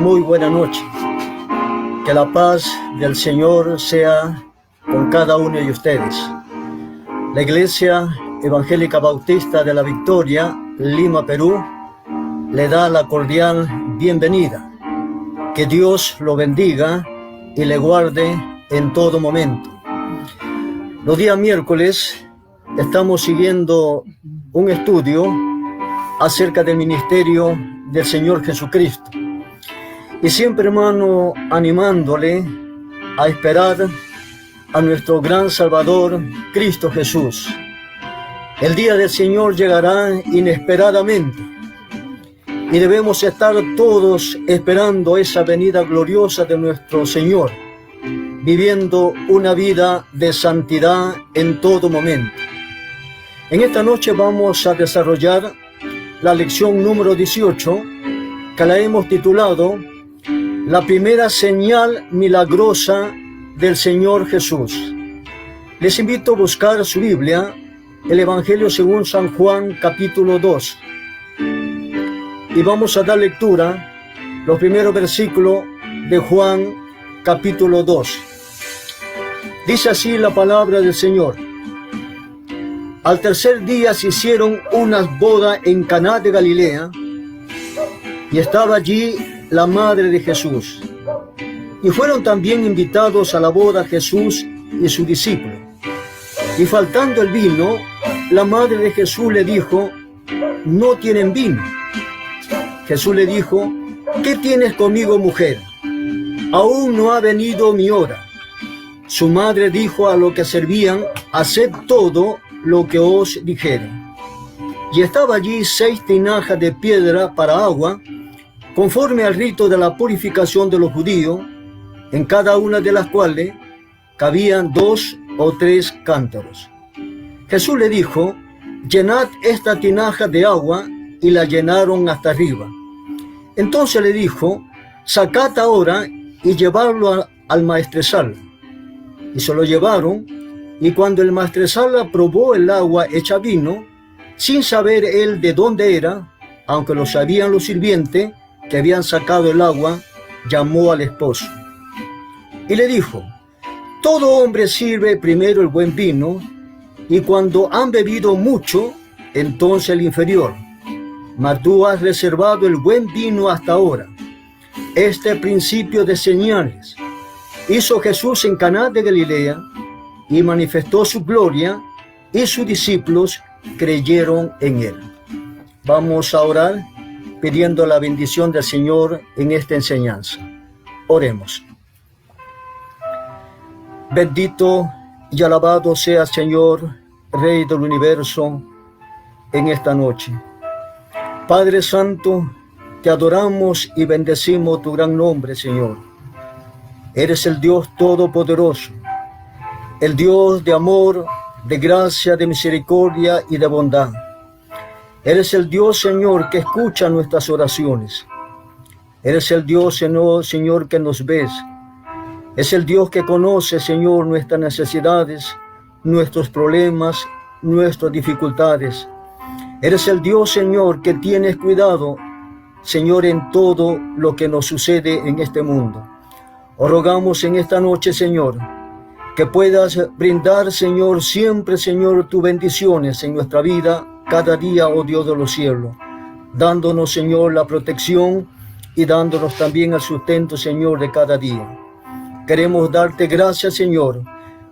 muy buena noche. Que la paz del Señor sea con cada uno de ustedes. La Iglesia Evangélica Bautista de la Victoria, Lima, Perú, le da la cordial bienvenida. Que Dios lo bendiga y le guarde en todo momento. Los días miércoles estamos siguiendo un estudio acerca del ministerio del Señor Jesucristo. Y siempre, hermano, animándole a esperar a nuestro gran Salvador, Cristo Jesús. El día del Señor llegará inesperadamente y debemos estar todos esperando esa venida gloriosa de nuestro Señor, viviendo una vida de santidad en todo momento. En esta noche vamos a desarrollar la lección número 18, que la hemos titulado La primera señal milagrosa del Señor Jesús. Les invito a buscar su Biblia, el Evangelio según San Juan, capítulo 2. Y vamos a dar lectura los primeros versículos de Juan, capítulo 2. Dice así la palabra del Señor. Al tercer día se hicieron unas bodas en Caná de Galilea, y estaba allí la madre de Jesús. Y fueron también invitados a la boda Jesús y su discípulo. Y faltando el vino, la madre de Jesús le dijo: no tienen vino. Jesús le dijo: ¿qué tienes conmigo, mujer? Aún no ha venido mi hora. Su madre dijo a los que servían: haced todo lo que os dijere. Y estaba allí 6 tinajas de piedra para agua, conforme al rito de la purificación de los judíos, en cada una de las cuales cabían 2 o 3 cántaros. Jesús le dijo: llenad esta tinaja de agua, y la llenaron hasta arriba. Entonces le dijo: sacad ahora y llevarlo al maestresala. Y se lo llevaron, y cuando el maestresala probó el agua hecha vino, sin saber él de dónde era, aunque lo sabían los sirvientes que habían sacado el agua, llamó al esposo. Y le dijo: todo hombre sirve primero el buen vino, y cuando han bebido mucho, entonces el inferior. Mas tú has reservado el buen vino hasta ahora. Este principio de señales hizo Jesús en Caná de Galilea, y manifestó su gloria, y sus discípulos creyeron en él. Vamos a orar pidiendo la bendición del Señor en esta enseñanza. Oremos. Bendito y alabado sea, Señor, Rey del universo, en esta noche. Padre Santo, te adoramos y bendecimos tu gran nombre, Señor. Eres el Dios Todopoderoso, el Dios de amor, de gracia, de misericordia y de bondad. Eres el Dios, Señor, que escucha nuestras oraciones. Eres el Dios, Señor, que nos ves. Es el Dios que conoce, Señor, nuestras necesidades, nuestros problemas, nuestras dificultades. Eres el Dios, Señor, que tienes cuidado, Señor, en todo lo que nos sucede en este mundo. Os rogamos en esta noche, Señor, que puedas brindar, Señor, siempre, Señor, tus bendiciones en nuestra vida, cada día, oh Dios de los cielos, dándonos, Señor, la protección y dándonos también el sustento, Señor, de cada día. Queremos darte gracias, Señor,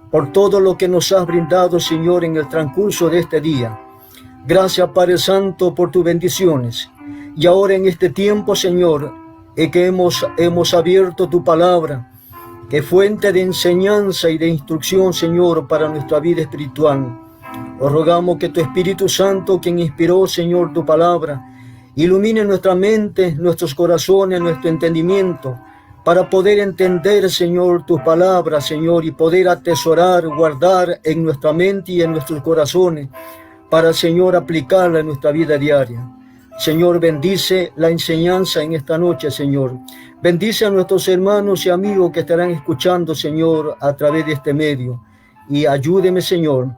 por todo lo que nos has brindado, Señor, en el transcurso de este día. Gracias, Padre Santo, por tus bendiciones. Y ahora en este tiempo, Señor, que hemos abierto tu palabra, que es fuente de enseñanza y de instrucción, Señor, para nuestra vida espiritual. Os rogamos que tu Espíritu Santo, quien inspiró, Señor, tu palabra, ilumine nuestra mente, nuestros corazones, nuestro entendimiento, para poder entender, Señor, tus palabras, Señor, y poder atesorar, guardar en nuestra mente y en nuestros corazones, para, Señor, aplicarla en nuestra vida diaria. Señor, bendice la enseñanza en esta noche, Señor. Bendice a nuestros hermanos y amigos que estarán escuchando, Señor, a través de este medio. Y ayúdeme, Señor,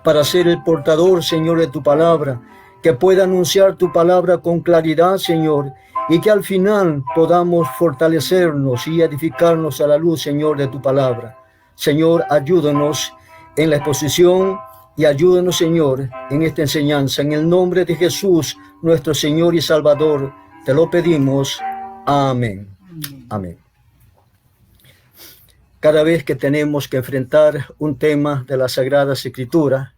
para ser el portador, Señor, de tu palabra, que pueda anunciar tu palabra con claridad, Señor, y que al final podamos fortalecernos y edificarnos a la luz, Señor, de tu palabra. Señor, ayúdanos en la exposición y ayúdanos, Señor, en esta enseñanza. En el nombre de Jesús, nuestro Señor y Salvador, te lo pedimos. Amén. Amén. Cada vez que tenemos que enfrentar un tema de las Sagradas Escrituras,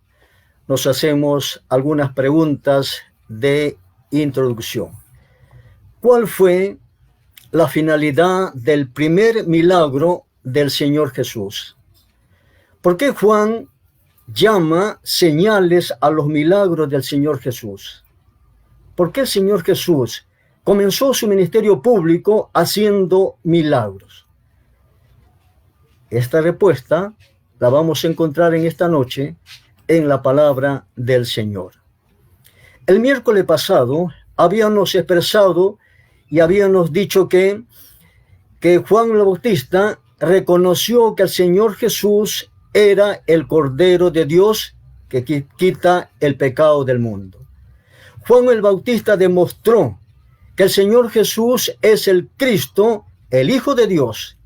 nos hacemos algunas preguntas de introducción. ¿Cuál fue la finalidad del primer milagro del Señor Jesús? ¿Por qué Juan llama señales a los milagros del Señor Jesús? ¿Por qué el Señor Jesús comenzó su ministerio público haciendo milagros? Esta respuesta la vamos a encontrar en esta noche en la palabra del Señor. El miércoles pasado habíamos expresado y habíamos dicho que Juan el Bautista reconoció que el Señor Jesús era el Cordero de Dios que quita el pecado del mundo. Juan el Bautista demostró que el Señor Jesús es el Cristo, el Hijo de Dios.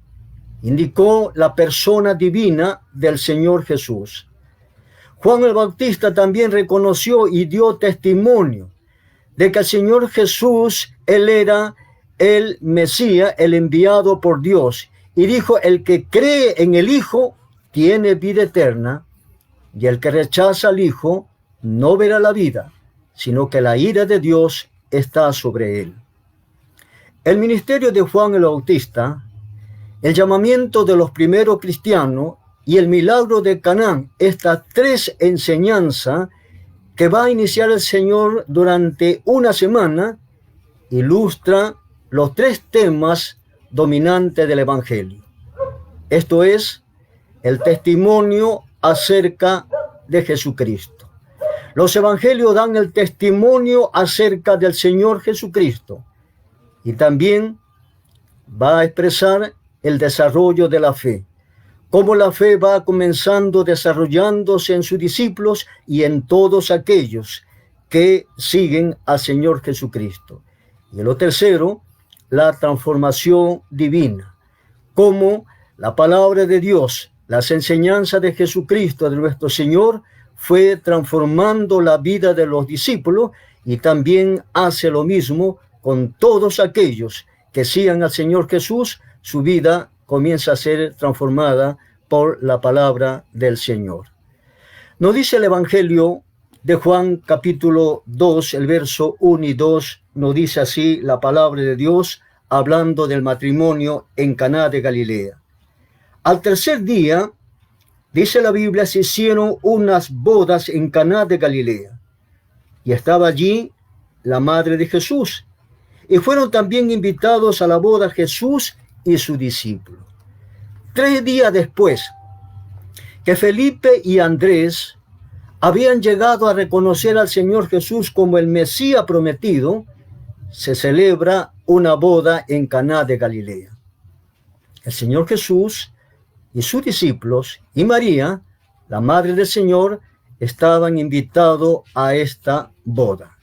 Indicó la persona divina del Señor Jesús. Juan el Bautista también reconoció y dio testimonio de que el Señor Jesús, Él era el Mesías, el enviado por Dios. Y dijo, el que cree en el Hijo tiene vida eterna, y el que rechaza al Hijo no verá la vida, sino que la ira de Dios está sobre él. El ministerio de Juan el Bautista, el llamamiento de los primeros cristianos y el milagro de Canaán, estas tres enseñanzas que va a iniciar el Señor durante una semana, ilustra los tres temas dominantes del Evangelio. Esto es, el testimonio acerca de Jesucristo. Los evangelios dan el testimonio acerca del Señor Jesucristo y también va a expresar el desarrollo de la fe, cómo la fe va comenzando desarrollándose en sus discípulos y en todos aquellos que siguen al Señor Jesucristo. Y lo tercero, la transformación divina, cómo la palabra de Dios, las enseñanzas de Jesucristo, de nuestro Señor, fue transformando la vida de los discípulos y también hace lo mismo con todos aquellos que sigan al Señor Jesús. Su vida comienza a ser transformada por la palabra del Señor. Nos dice el Evangelio de Juan capítulo 2, el verso 1 y 2, nos dice así la palabra de Dios hablando del matrimonio en Caná de Galilea. Al tercer día, dice la Biblia, se hicieron unas bodas en Caná de Galilea, y estaba allí la madre de Jesús, y fueron también invitados a la boda Jesús y su discípulo. 3 días después que Felipe y Andrés habían llegado a reconocer al Señor Jesús como el Mesías prometido, se celebra una boda en Caná de Galilea. El Señor Jesús y sus discípulos y María, la madre del Señor, estaban invitados a esta boda.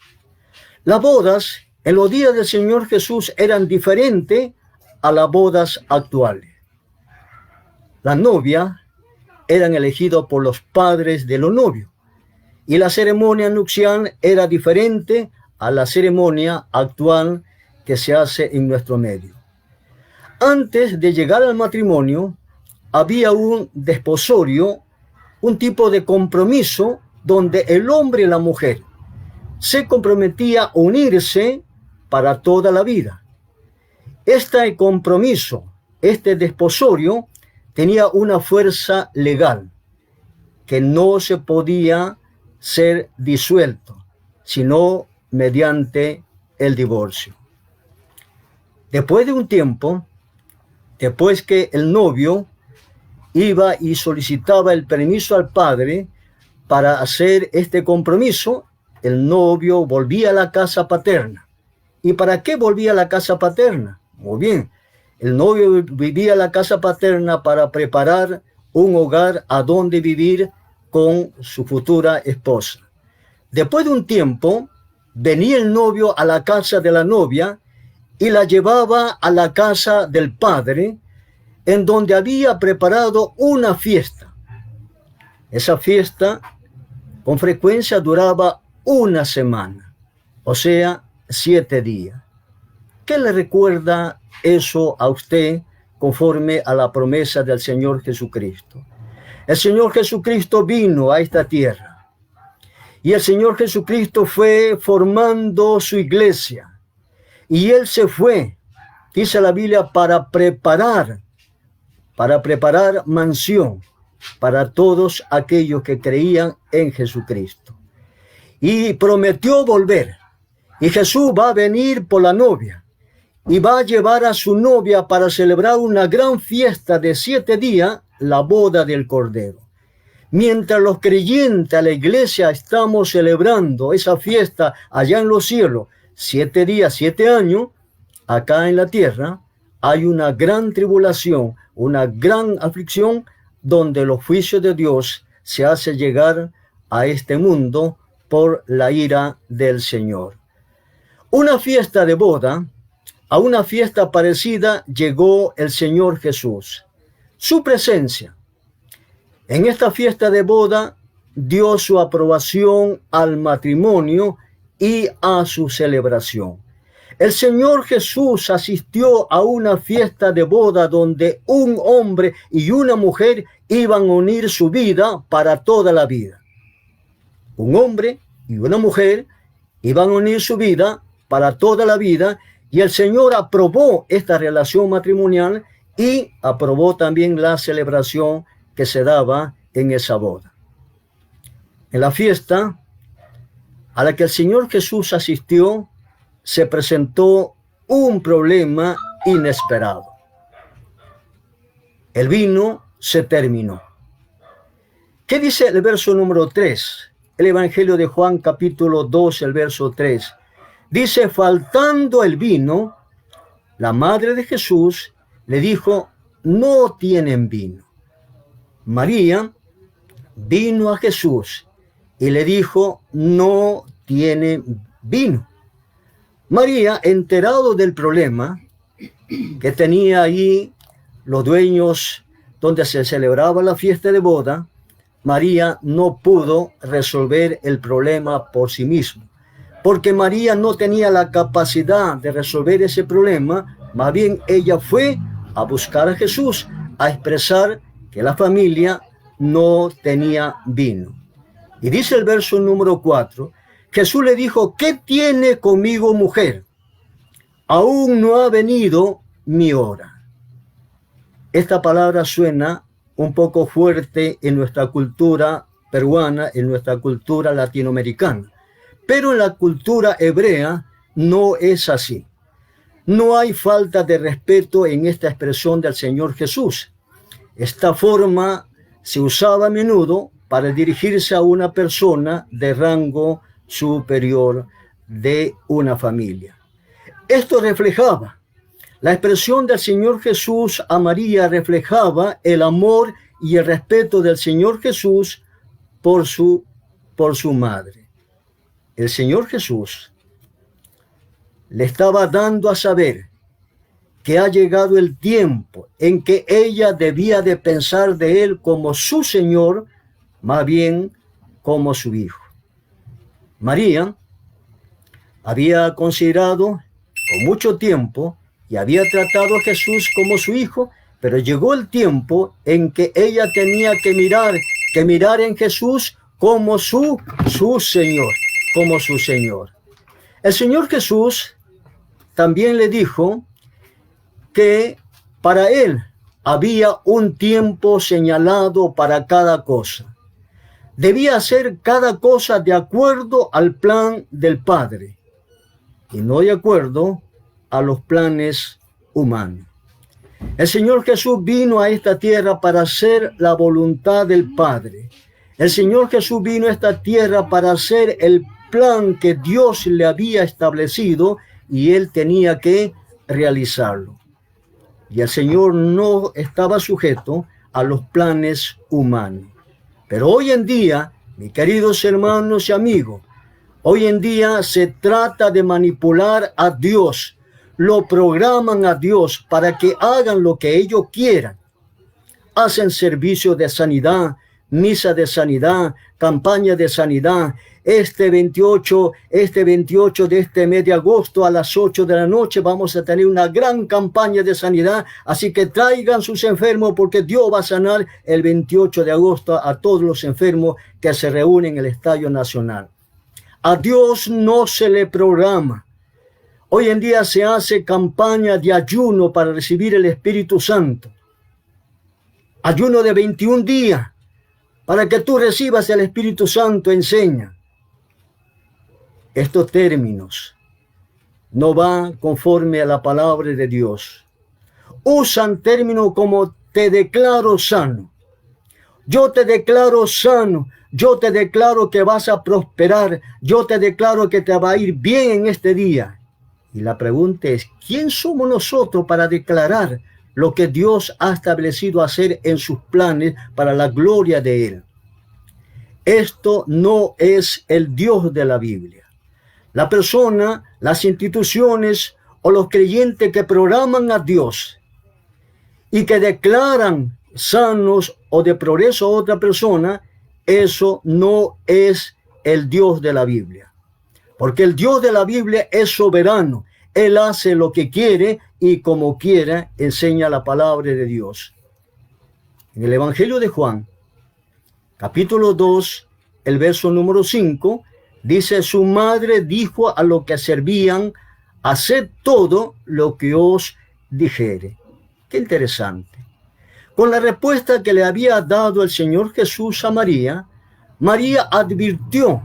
Las bodas en los días del Señor Jesús eran diferentes a las bodas actuales. Las novias eran elegidas por los padres de los novios y la ceremonia nupcial era diferente a la ceremonia actual que se hace en nuestro medio. Antes de llegar al matrimonio, había un desposorio, un tipo de compromiso donde el hombre y la mujer se comprometía a unirse para toda la vida. Este compromiso, este desposorio, tenía una fuerza legal que no se podía ser disuelto, sino mediante el divorcio. Después de un tiempo, después que el novio iba y solicitaba el permiso al padre para hacer este compromiso, el novio volvía a la casa paterna. ¿Y para qué volvía a la casa paterna? Muy bien, el novio vivía en la casa paterna para preparar un hogar a donde vivir con su futura esposa. Después de un tiempo, venía el novio a la casa de la novia y la llevaba a la casa del padre, en donde había preparado una fiesta. Esa fiesta con frecuencia duraba una semana, o sea, 7 días. ¿Qué le recuerda eso a usted conforme a la promesa del Señor Jesucristo? El Señor Jesucristo vino a esta tierra y el Señor Jesucristo fue formando su iglesia y Él se fue, dice la Biblia, para preparar mansión para todos aquellos que creían en Jesucristo. Y prometió volver. Y Jesús va a venir por la novia y va a llevar a su novia para celebrar una gran fiesta de 7 días, la boda del Cordero. Mientras los creyentes a la iglesia estamos celebrando esa fiesta allá en los cielos, 7 días, 7 años, acá en la tierra hay una gran tribulación, una gran aflicción, donde los juicios de Dios se hace llegar a este mundo por la ira del Señor. Una fiesta de boda, a una fiesta parecida llegó el Señor Jesús. Su presencia en esta fiesta de boda dio su aprobación al matrimonio y a su celebración. El Señor Jesús asistió a una fiesta de boda donde un hombre y una mujer iban a unir su vida para toda la vida. Un hombre y una mujer iban a unir su vida para toda la vida, y el Señor aprobó esta relación matrimonial y aprobó también la celebración que se daba en esa boda. En la fiesta a la que el Señor Jesús asistió, se presentó un problema inesperado. El vino se terminó. ¿Qué dice el verso número 3? El Evangelio de Juan, capítulo 2, el verso 3. Dice, faltando el vino, la madre de Jesús le dijo, no tienen vino. María vino a Jesús y le dijo, no tienen vino. María, enterado del problema que tenía ahí los dueños donde se celebraba la fiesta de boda, María no pudo resolver el problema por sí misma, porque María no tenía la capacidad de resolver ese problema. Más bien ella fue a buscar a Jesús, a expresar que la familia no tenía vino. Y dice el verso número 4, Jesús le dijo, ¿qué tiene conmigo, mujer? Aún no ha venido mi hora. Esta palabra suena un poco fuerte en nuestra cultura peruana, en nuestra cultura latinoamericana. Pero en la cultura hebrea no es así. No hay falta de respeto en esta expresión del Señor Jesús. Esta forma se usaba a menudo para dirigirse a una persona de rango superior de una familia. Esto reflejaba, la expresión del Señor Jesús a María reflejaba el amor y el respeto del Señor Jesús por su madre. El Señor Jesús le estaba dando a saber que ha llegado el tiempo en que ella debía de pensar de él como su Señor, más bien como su Hijo. María había considerado con mucho tiempo y había tratado a Jesús como su Hijo, pero llegó el tiempo en que ella tenía que mirar en Jesús como su Señor, como su Señor. El Señor Jesús también le dijo que para él había un tiempo señalado para cada cosa. Debía hacer cada cosa de acuerdo al plan del Padre y no de acuerdo a los planes humanos. El Señor Jesús vino a esta tierra para hacer la voluntad del Padre. El Señor Jesús vino a esta tierra para hacer el plan que Dios le había establecido y él tenía que realizarlo. Y el Señor no estaba sujeto a los planes humanos. Pero hoy en día, mis queridos hermanos y amigos, hoy en día se trata de manipular a Dios lo programan a Dios para que hagan lo que ellos quieran. Hacen servicios de sanidad, misa de sanidad, campaña de sanidad. Este 28 de este mes de agosto a las 8 de la noche vamos a tener una gran campaña de sanidad. Así que traigan sus enfermos porque Dios va a sanar el 28 de agosto a todos los enfermos que se reúnen en el Estadio Nacional. A Dios no se le programa. Hoy en día se hace campaña de ayuno para recibir el Espíritu Santo. Ayuno de 21 días para que tú recibas el Espíritu Santo, enseña. Estos términos no van conforme a la palabra de Dios. Usan términos como te declaro sano. Yo te declaro sano. Yo te declaro que vas a prosperar. Yo te declaro que te va a ir bien en este día. Y la pregunta es, ¿quién somos nosotros para declarar lo que Dios ha establecido hacer en sus planes para la gloria de Él? Esto no es el Dios de la Biblia. La persona, las instituciones o los creyentes que programan a Dios y que declaran sanos o de progreso a otra persona, eso no es el Dios de la Biblia. Porque el Dios de la Biblia es soberano. Él hace lo que quiere y como quiera, enseña la palabra de Dios. En el Evangelio de Juan, capítulo 2, el verso número 5, dice, su madre dijo a los que servían, haced todo lo que os dijere. Qué interesante. Con la respuesta que le había dado el Señor Jesús a María, María advirtió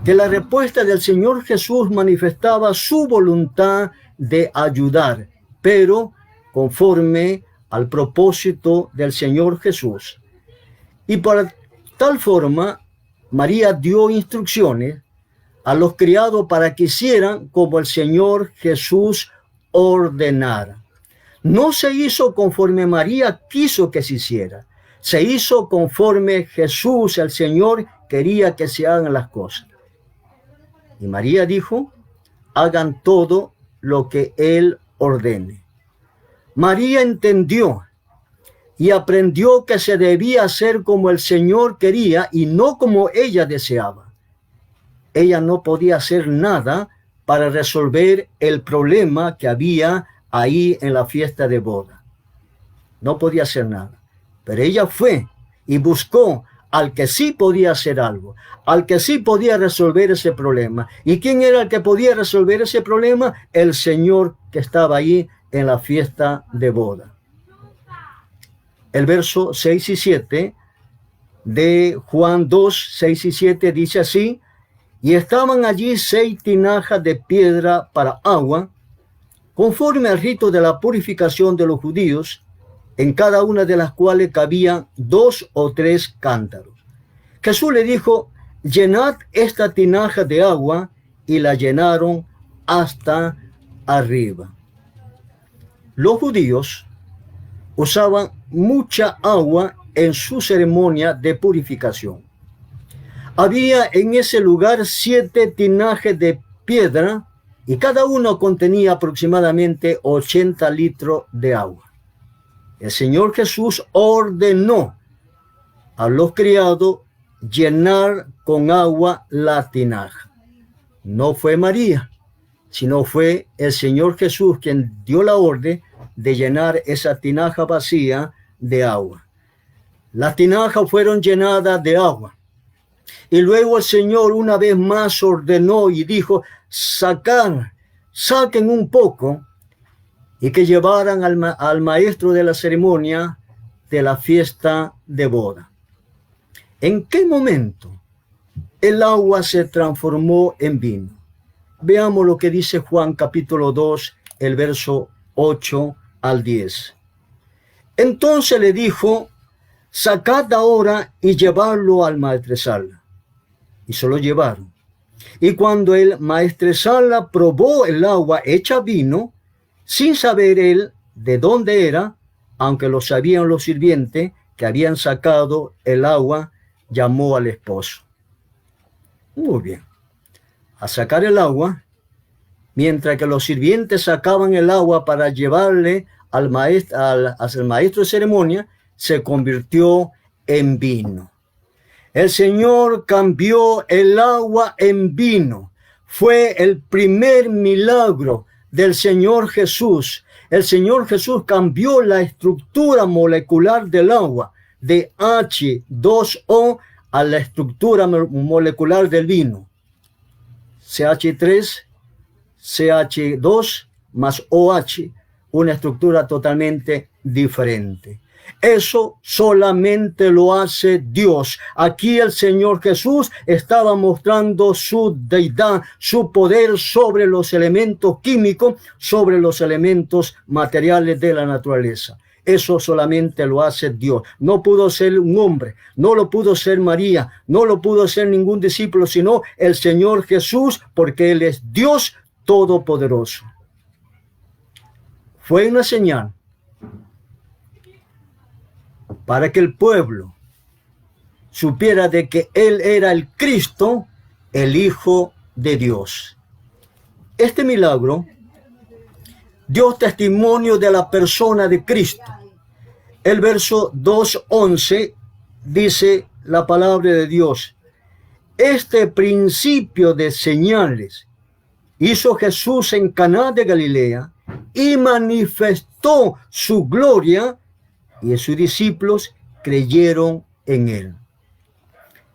que la respuesta del Señor Jesús manifestaba su voluntad de ayudar, pero conforme al propósito del Señor Jesús. Y por tal forma, María dio instrucciones a los criados para que hicieran como el Señor Jesús ordenara. No se hizo conforme María quiso que se hiciera. Se hizo conforme Jesús, el Señor, quería que se hagan las cosas. Y María dijo, hagan todo lo que Él ordene. María entendió y aprendió que se debía hacer como el Señor quería y no como ella deseaba. Ella no podía hacer nada para resolver el problema que había ahí en la fiesta de boda. No podía hacer nada. Pero ella fue y buscó al que sí podía hacer algo, al que sí podía resolver ese problema. ¿Y quién era el que podía resolver ese problema? El Señor que estaba ahí en la fiesta de boda. El verso 6 y 7 de Juan 2, 6 y 7 dice así, y estaban allí 6 tinajas de piedra para agua, conforme al rito de la purificación de los judíos, en cada una de las cuales cabían 2 o 3 cántaros. Jesús le dijo, llenad esta tinaja de agua, y la llenaron hasta arriba. Los judíos usaban mucha agua en su ceremonia de purificación. Había en ese lugar 7 tinajes de piedra y cada uno contenía aproximadamente 80 litros de agua. El Señor Jesús ordenó a los criados llenar con agua la tinaja. No fue María, sino fue el Señor Jesús quien dio la orden de llenar esa tinaja vacía de agua. Las tinajas fueron llenadas de agua. Y luego el Señor una vez más ordenó y dijo, saquen un poco y que llevaran al maestro de la ceremonia de la fiesta de boda. ¿En qué momento el agua se transformó en vino? Veamos lo que dice Juan capítulo 2, el verso 8 al 10. Entonces le dijo, sacad ahora y llevarlo al maestresala. Y se lo llevaron. Y cuando el maestresala probó el agua hecha vino, sin saber él de dónde era, aunque lo sabían los sirvientes que habían sacado el agua, llamó al esposo. Muy bien. A sacar el agua, mientras que los sirvientes sacaban el agua para llevarle al maestro de ceremonia, se convirtió en vino. El Señor cambió el agua en vino. Fue el primer milagro del Señor Jesús. El Señor Jesús cambió la estructura molecular del agua de H2O a la estructura molecular del vino. CH3, CH2 más OH, una estructura totalmente diferente. Eso solamente lo hace Dios. Aquí el Señor Jesús estaba mostrando su deidad, su poder sobre los elementos químicos, sobre los elementos materiales de la naturaleza. Eso solamente lo hace Dios. No pudo ser un hombre, no lo pudo ser María, no lo pudo ser ningún discípulo, sino el Señor Jesús, porque Él es Dios todopoderoso. Fue una señal para que el pueblo supiera de que Él era el Cristo, el Hijo de Dios. Este milagro dio testimonio de la persona de Cristo. El verso 2:11 dice la palabra de Dios: este principio de señales hizo Jesús en Caná de Galilea y manifestó su gloria, y sus discípulos creyeron en él.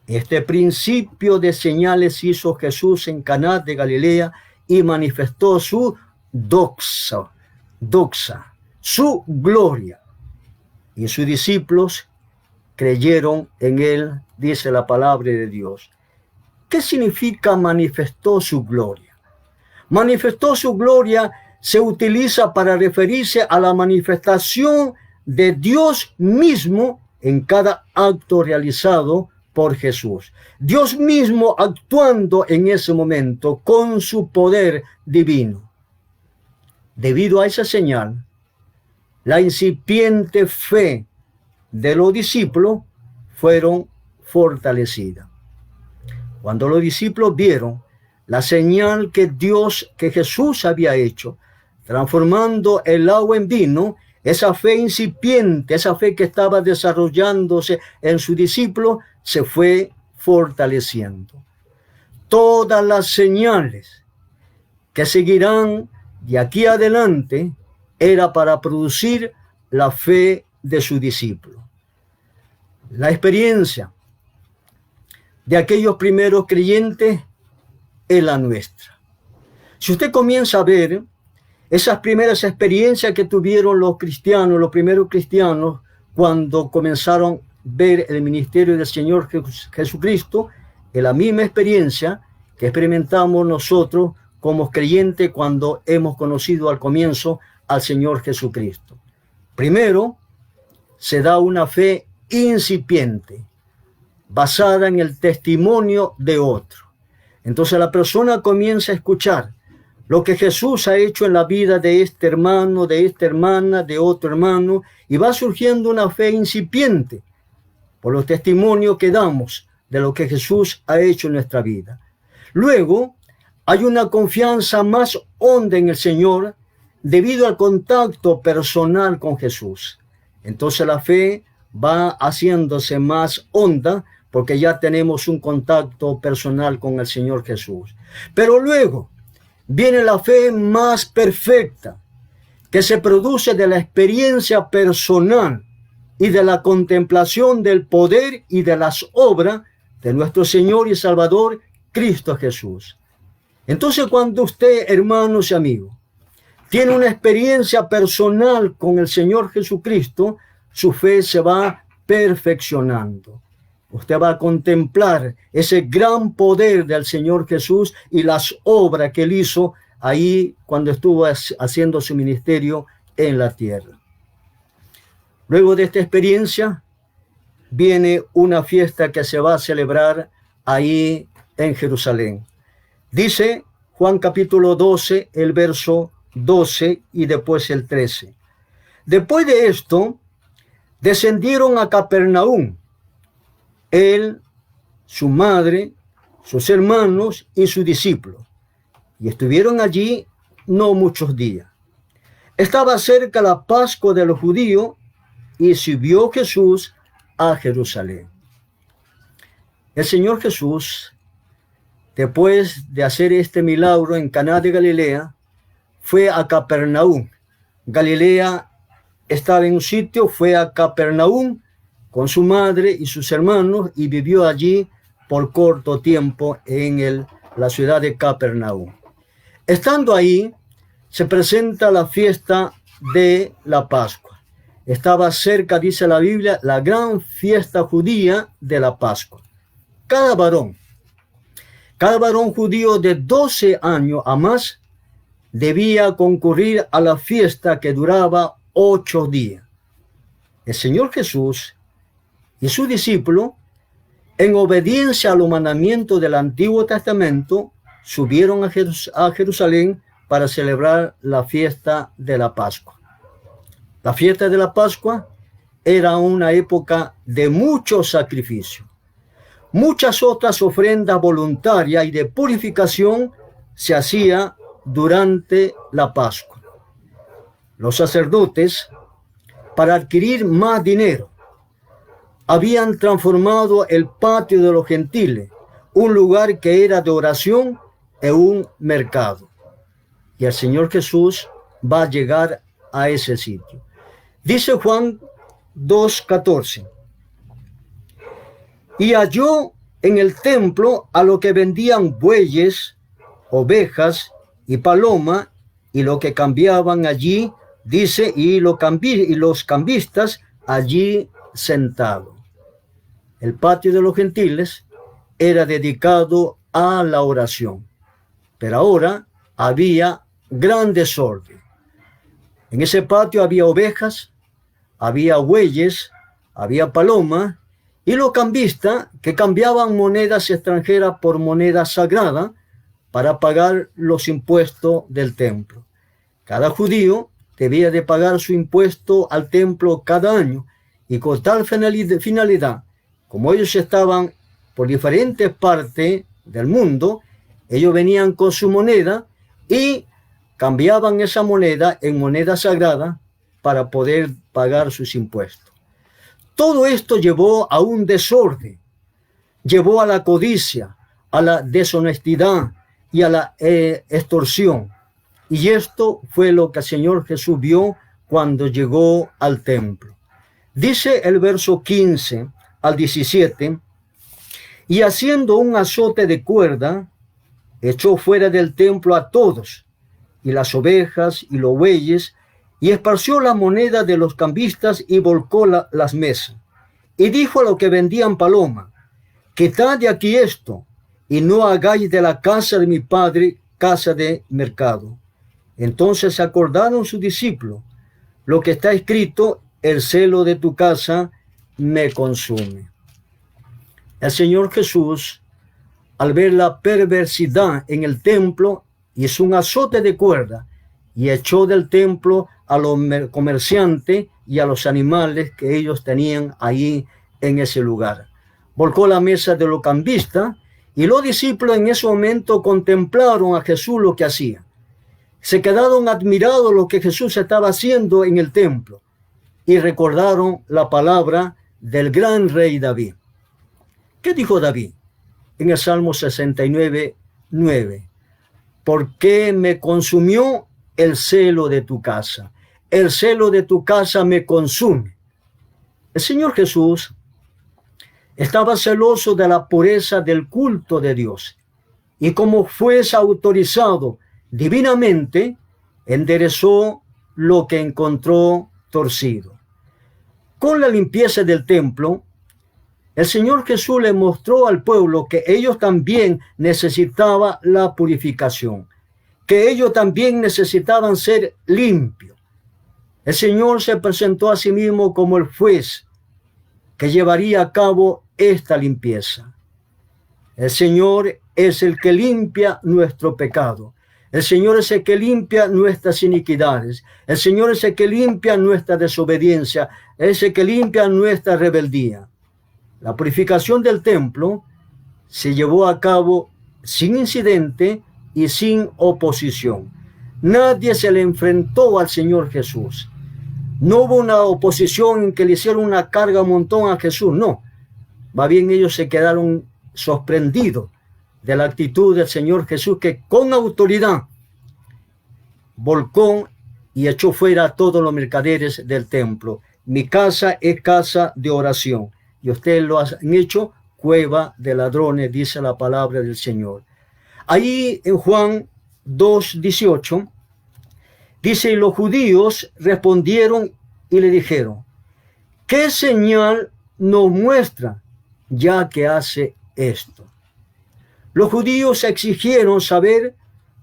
Este principio de señales hizo Jesús en Caná de Galilea y manifestó su doxa, su gloria. Y sus discípulos creyeron en él, dice la palabra de Dios. ¿Qué significa manifestó su gloria? Manifestó su gloria se utiliza para referirse a la manifestación de Dios mismo en cada acto realizado por Jesús. Dios mismo actuando en ese momento con su poder divino. Debido a esa señal, la incipiente fe de los discípulos fueron fortalecidas. Cuando los discípulos vieron la señal que Jesús había hecho, transformando el agua en vino, esa fe incipiente, esa fe que estaba desarrollándose en su discípulo, se fue fortaleciendo. Todas las señales que seguirán de aquí adelante era para producir la fe de su discípulo. La experiencia de aquellos primeros creyentes es la nuestra. Si usted comienza a ver esas primeras experiencias que tuvieron los cristianos, los primeros cristianos, cuando comenzaron a ver el ministerio del Señor Jesucristo, es la misma experiencia que experimentamos nosotros como creyentes cuando hemos conocido al comienzo al Señor Jesucristo. Primero, se da una fe incipiente, basada en el testimonio de otro. Entonces la persona comienza a escuchar lo que Jesús ha hecho en la vida de este hermano, de esta hermana, de otro hermano, y va surgiendo una fe incipiente por los testimonios que damos de lo que Jesús ha hecho en nuestra vida. Luego, hay una confianza más honda en el Señor debido al contacto personal con Jesús. Entonces la fe va haciéndose más honda porque ya tenemos un contacto personal con el Señor Jesús. Pero luego viene la fe más perfecta, que se produce de la experiencia personal y de la contemplación del poder y de las obras de nuestro Señor y Salvador, Cristo Jesús. Entonces, cuando usted, hermanos y amigos, tiene una experiencia personal con el Señor Jesucristo, su fe se va perfeccionando. Usted va a contemplar ese gran poder del Señor Jesús y las obras que Él hizo ahí cuando estuvo haciendo su ministerio en la tierra. Luego de esta experiencia, viene una fiesta que se va a celebrar ahí en Jerusalén. Dice Juan capítulo 12, el verso 12 y después el 13. Después de esto, descendieron a Capernaum, él, su madre, sus hermanos y sus discípulos. y estuvieron allí no muchos días. Estaba cerca la Pascua de los judíos y subió Jesús a Jerusalén. El Señor Jesús, después de hacer este milagro en Caná de Galilea, fue a Capernaum. Galilea estaba en un sitio, fue a Capernaum con su madre y sus hermanos y vivió allí por corto tiempo en la ciudad de Capernaum. Estando ahí, se presenta la fiesta de la Pascua. Estaba cerca, dice la Biblia, la gran fiesta judía de la Pascua. Cada varón judío de 12 años a más debía concurrir a la fiesta que duraba 8 días. El Señor Jesús y su discípulo, en obediencia a los mandamientos del Antiguo Testamento, subieron a Jerusalén para celebrar la fiesta de la Pascua. La fiesta de la Pascua era una época de mucho sacrificio. Muchas otras ofrendas voluntarias y de purificación se hacían durante la Pascua. Los sacerdotes, para adquirir más dinero, habían transformado el patio de los gentiles, un lugar que era de oración, en un mercado. Y el Señor Jesús va a llegar a ese sitio. Dice Juan 2:14. Y halló en el templo a los que vendían bueyes, ovejas y palomas, y lo que cambiaban allí, dice, y los cambistas allí sentados. El patio de los gentiles era dedicado a la oración, pero ahora había gran desorden. En ese patio había ovejas, había bueyes, había palomas, y los cambistas que cambiaban monedas extranjeras por monedas sagradas para pagar los impuestos del templo. Cada judío debía de pagar su impuesto al templo cada año, y con tal finalidad, como ellos estaban por diferentes partes del mundo, ellos venían con su moneda y cambiaban esa moneda en moneda sagrada para poder pagar sus impuestos. Todo esto llevó a un desorden, llevó a la codicia, a la deshonestidad y a la extorsión. Y esto fue lo que el Señor Jesús vio cuando llegó al templo. Dice el verso 15 al 17, y haciendo un azote de cuerda, echó fuera del templo a todos, y las ovejas y los bueyes, y esparció la moneda de los cambistas y volcó las mesas. Y dijo a los que vendían paloma, quitad de aquí esto, y no hagáis de la casa de mi padre casa de mercado. Entonces se acordaron sus discípulos, lo que está escrito, el celo de tu casa me consume. El Señor Jesús, al ver la perversidad en el templo, hizo un azote de cuerda y echó del templo a los comerciantes y a los animales que ellos tenían ahí en ese lugar. Volcó la mesa de los cambistas, y los discípulos en ese momento contemplaron a Jesús lo que hacía. Se quedaron admirados lo que Jesús estaba haciendo en el templo y recordaron la palabra del gran rey David. ¿Qué dijo David en el Salmo 69:9? ¿Por qué me consumió el celo de tu casa? El celo de tu casa me consume. El Señor Jesús estaba celoso de la pureza del culto de Dios, y como fuese autorizado divinamente, enderezó lo que encontró torcido. Con la limpieza del templo, el Señor Jesús le mostró al pueblo que ellos también necesitaban la purificación, que ellos también necesitaban ser limpios. El Señor se presentó a sí mismo como el juez que llevaría a cabo esta limpieza. El Señor es el que limpia nuestro pecado. El Señor es el que limpia nuestras iniquidades. El Señor es el que limpia nuestra desobediencia. Es el que limpia nuestra rebeldía. La purificación del templo se llevó a cabo sin incidente y sin oposición. Nadie se le enfrentó al Señor Jesús. No hubo una oposición en que le hicieron una carga un montón a Jesús, no. Más bien ellos se quedaron sorprendidos de la actitud del Señor Jesús, que con autoridad volcó y echó fuera a todos los mercaderes del templo. Mi casa es casa de oración, y ustedes lo han hecho cueva de ladrones, dice la palabra del Señor. Ahí en Juan 2:18 dice: y los judíos respondieron y le dijeron: ¿qué señal nos muestra ya que hace esto? Los judíos exigieron saber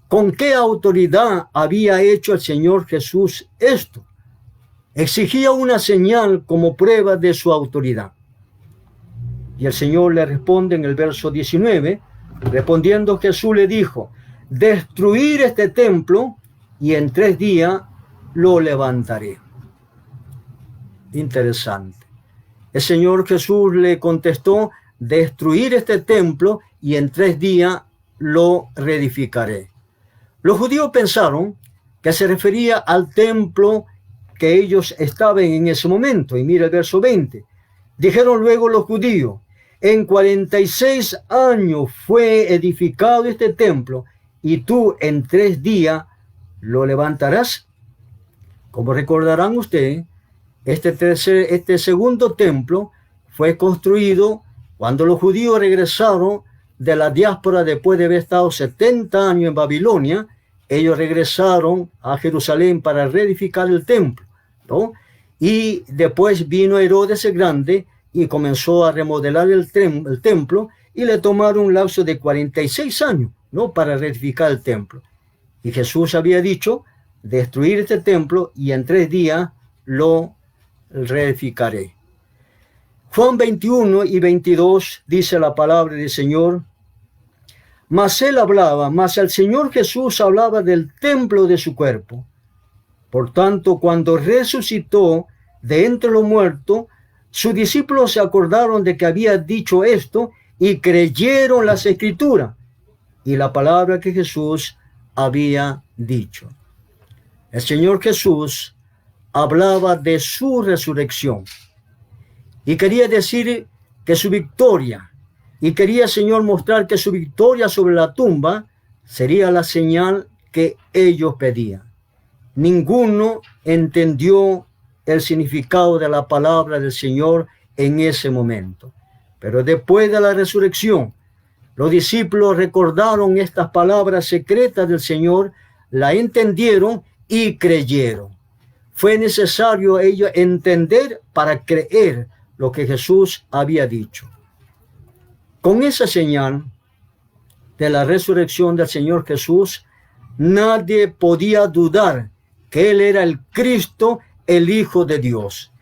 con qué autoridad había hecho el Señor Jesús esto. Exigía una señal como prueba de su autoridad. Y el Señor le responde en el verso 19, respondiendo Jesús le dijo: destruir este templo y en 3 días lo levantaré. Interesante. El Señor Jesús le contestó: destruir este templo y en 3 días lo reedificaré. Los judíos pensaron que se refería al templo que ellos estaban en ese momento. Y mira el verso 20. Dijeron luego los judíos: en 46 años fue edificado este templo, y tú en 3 días lo levantarás. Como recordarán ustedes, este segundo templo fue construido cuando los judíos regresaron de la diáspora después de haber estado 70 años en Babilonia. Ellos regresaron a Jerusalén para reedificar el templo, ¿no? Y después vino Herodes el Grande y comenzó a remodelar el templo, y le tomaron un lapso de 46 años, ¿no?, para reedificar el templo. Y Jesús había dicho: destruir este templo y en 3 días lo reedificaré. Juan 21 y 22 dice la palabra del Señor: mas el Señor Jesús hablaba del templo de su cuerpo. Por tanto, cuando resucitó de entre los muertos, sus discípulos se acordaron de que había dicho esto y creyeron las Escrituras y la palabra que Jesús había dicho. El Señor Jesús hablaba de su resurrección y quería decir que su victoria, y quería el Señor mostrar que su victoria sobre la tumba sería la señal que ellos pedían. Ninguno entendió el significado de la palabra del Señor en ese momento. Pero después de la resurrección, los discípulos recordaron estas palabras secretas del Señor, la entendieron y creyeron. Fue necesario ellos entender para creer lo que Jesús había dicho. Con esa señal de la resurrección del Señor Jesús, nadie podía dudar que Él era el Cristo, el Hijo de Dios.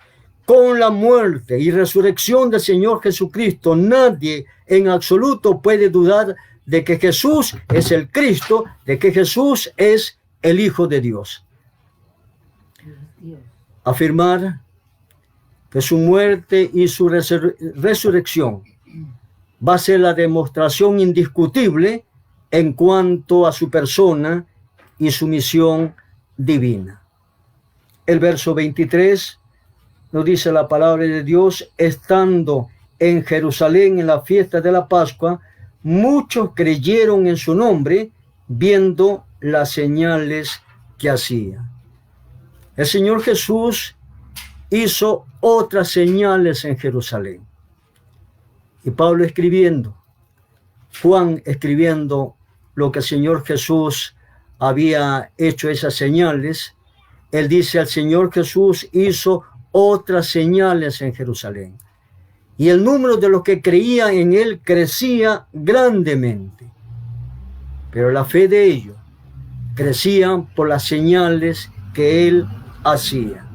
Con la muerte y resurrección del Señor Jesucristo, nadie en absoluto puede dudar de que Jesús es el Cristo, de que Jesús es el Hijo de Dios. Afirmar que su muerte y su resurrección va a ser la demostración indiscutible en cuanto a su persona y su misión divina. El verso 23 nos dice la palabra de Dios: estando en Jerusalén en la fiesta de la Pascua, muchos creyeron en su nombre, viendo las señales que hacía. El Señor Jesús hizo otras señales en Jerusalén. Y Pablo escribiendo, Juan escribiendo lo que el Señor Jesús había hecho, esas señales, él dice: el Señor Jesús hizo otras señales en Jerusalén. Y el número de los que creían en él crecía grandemente. Pero la fe de ellos crecía por las señales que él hacía.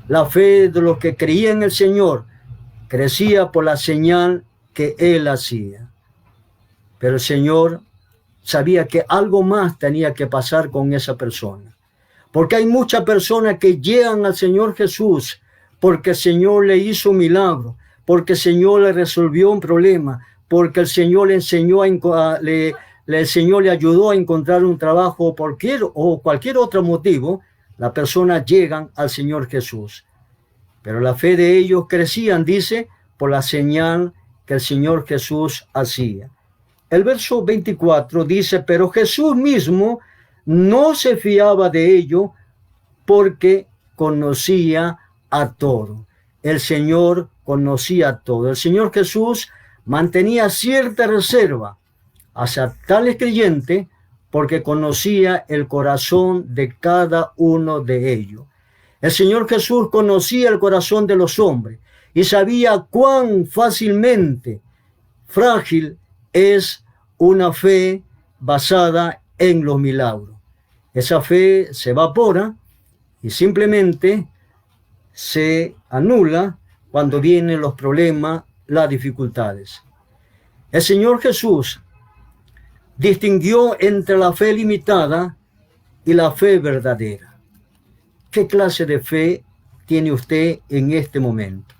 La fe de los que creían en el Señor crecía por la señal que él hacía. Pero el Señor sabía que algo más tenía que pasar con esa persona. Porque hay muchas personas que llegan al Señor Jesús porque el Señor le hizo un milagro, porque el Señor le resolvió un problema, porque el Señor le enseñó, le el Señor le ayudó a encontrar un trabajo o cualquier otro motivo, las personas llegan al Señor Jesús. Pero la fe de ellos crecían, dice, por la señal que el Señor Jesús hacía. El verso 24 dice, pero Jesús mismo no se fiaba de ello porque conocía a todo. El Señor conocía a todo. El Señor Jesús mantenía cierta reserva hacia tales creyentes porque conocía el corazón de cada uno de ellos. El Señor Jesús conocía el corazón de los hombres y sabía cuán fácilmente frágil es una fe basada en los milagros. Esa fe se evapora y simplemente se anula cuando vienen los problemas, las dificultades. El Señor Jesús distinguió entre la fe limitada y la fe verdadera. ¿Qué clase de fe tiene usted en este momento?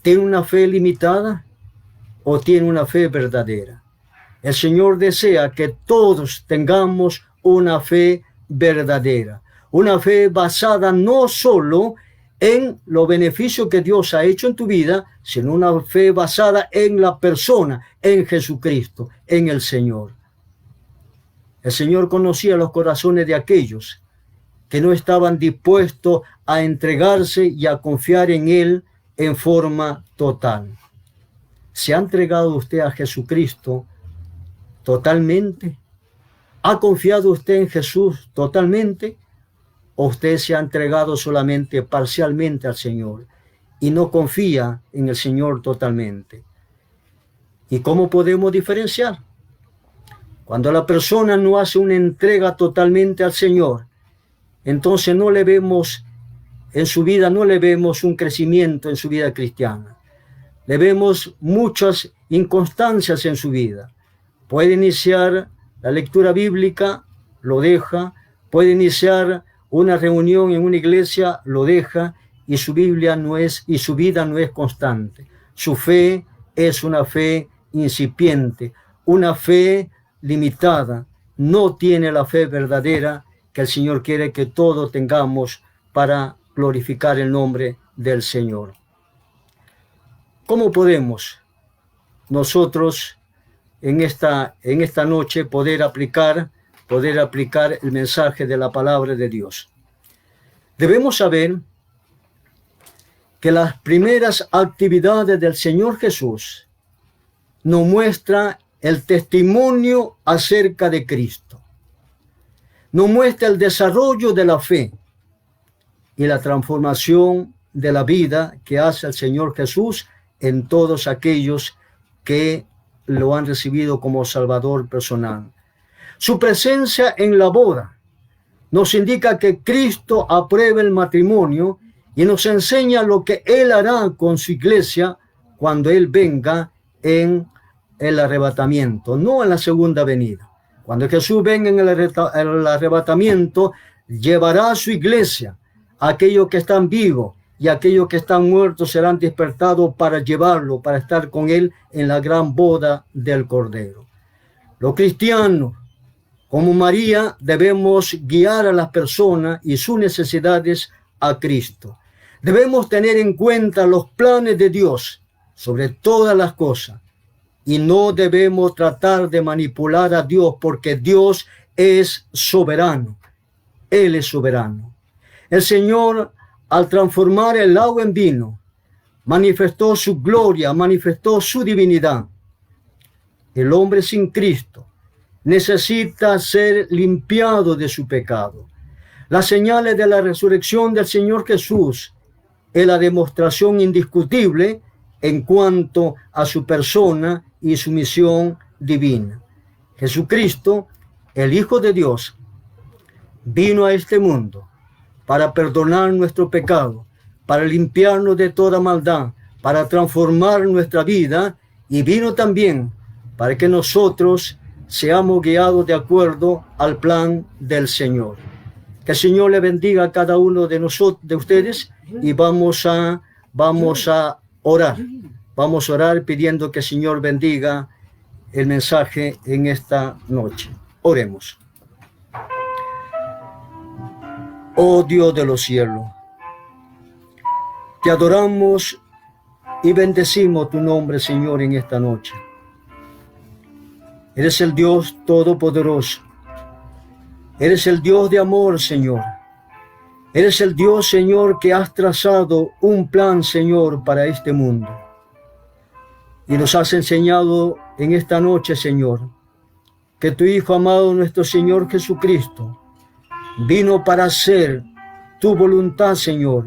¿Tiene una fe limitada o tiene una fe verdadera? El Señor desea que todos tengamos una fe verdadera, una fe basada no solo en los beneficios que Dios ha hecho en tu vida, sino una fe basada en la persona, en Jesucristo, en el Señor. El Señor conocía los corazones de aquellos que no estaban dispuestos a entregarse y a confiar en Él en forma total. ¿Se ha entregado usted a Jesucristo totalmente? ¿Ha confiado usted en Jesús totalmente? ¿O usted se ha entregado solamente parcialmente al Señor y no confía en el Señor totalmente? ¿Y cómo podemos diferenciar? Cuando la persona no hace una entrega totalmente al Señor, entonces no le vemos en su vida, no le vemos un crecimiento en su vida cristiana. Le vemos muchas inconstancias en su vida. Puede iniciar la lectura bíblica, lo deja. Puede iniciar una reunión en una iglesia, lo deja, y su vida no es constante. Su fe es una fe incipiente, una fe limitada. No tiene la fe verdadera que el Señor quiere que todos tengamos para glorificar el nombre del Señor. ¿Cómo podemos nosotros en esta noche poder aplicar el mensaje de la palabra de Dios? Debemos saber que las primeras actividades del Señor Jesús nos muestra el testimonio acerca de Cristo. Nos muestra el desarrollo de la fe y la transformación de la vida que hace el Señor Jesús en todos aquellos que lo han recibido como Salvador personal. Su presencia en la boda nos indica que Cristo aprueba el matrimonio y nos enseña lo que Él hará con su iglesia cuando Él venga en el arrebatamiento, no en la segunda venida. Cuando Jesús venga en el arrebatamiento, llevará a su iglesia. Aquellos que están vivos y aquellos que están muertos serán despertados para llevarlo, para estar con Él en la gran boda del Cordero. Los cristianos, como María, debemos guiar a las personas y sus necesidades a Cristo. Debemos tener en cuenta los planes de Dios sobre todas las cosas y no debemos tratar de manipular a Dios porque Dios es soberano. Él es soberano. El Señor, al transformar el agua en vino, manifestó su gloria, manifestó su divinidad. El hombre sin Cristo necesita ser limpiado de su pecado. Las señales de la resurrección del Señor Jesús es la demostración indiscutible en cuanto a su persona y su misión divina. Jesucristo, el Hijo de Dios, vino a este mundo para perdonar nuestro pecado, para limpiarnos de toda maldad, para transformar nuestra vida, y vino también para que nosotros seamos guiados de acuerdo al plan del Señor. Que el Señor le bendiga a cada uno de nosotros, de ustedes, y vamos a orar. Vamos a orar pidiendo que el Señor bendiga el mensaje en esta noche. Oremos. Oh Dios de los cielos, te adoramos y bendecimos tu nombre, Señor, en esta noche. Eres el Dios todopoderoso. Eres el Dios de amor, Señor. Eres el Dios, Señor, que has trazado un plan, Señor, para este mundo. Y nos has enseñado en esta noche, Señor, que tu Hijo amado, nuestro Señor Jesucristo, vino para hacer tu voluntad, Señor,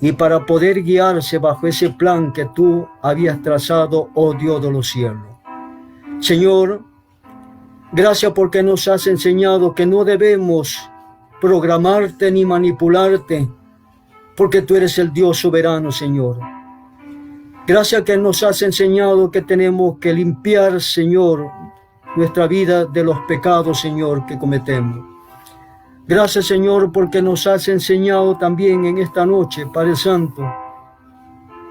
y para poder guiarse bajo ese plan que tú habías trazado, oh Dios de los cielos. Señor, gracias porque nos has enseñado que no debemos programarte ni manipularte, porque tú eres el Dios soberano, Señor. Gracias que nos has enseñado que tenemos que limpiar, Señor, nuestra vida de los pecados, Señor, que cometemos. Gracias, Señor, porque nos has enseñado también en esta noche, Padre Santo,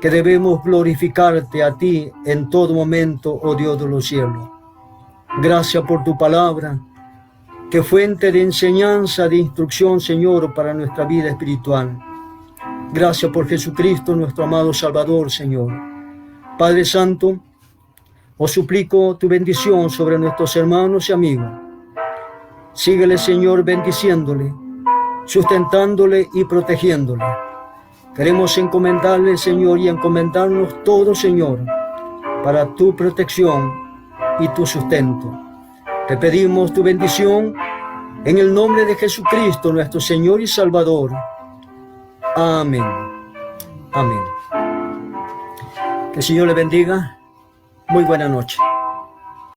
que debemos glorificarte a ti en todo momento, oh Dios de los cielos. Gracias por tu palabra, que fuente de enseñanza, de instrucción, Señor, para nuestra vida espiritual. Gracias por Jesucristo, nuestro amado Salvador, Señor. Padre Santo, os suplico tu bendición sobre nuestros hermanos y amigos. Síguele, Señor, bendiciéndole, sustentándole y protegiéndole. Queremos encomendarle, Señor, y encomendarnos todos, Señor, para tu protección y tu sustento. Te pedimos tu bendición en el nombre de Jesucristo, nuestro Señor y Salvador. Amén. Amén. Que el Señor le bendiga. Muy buena noche.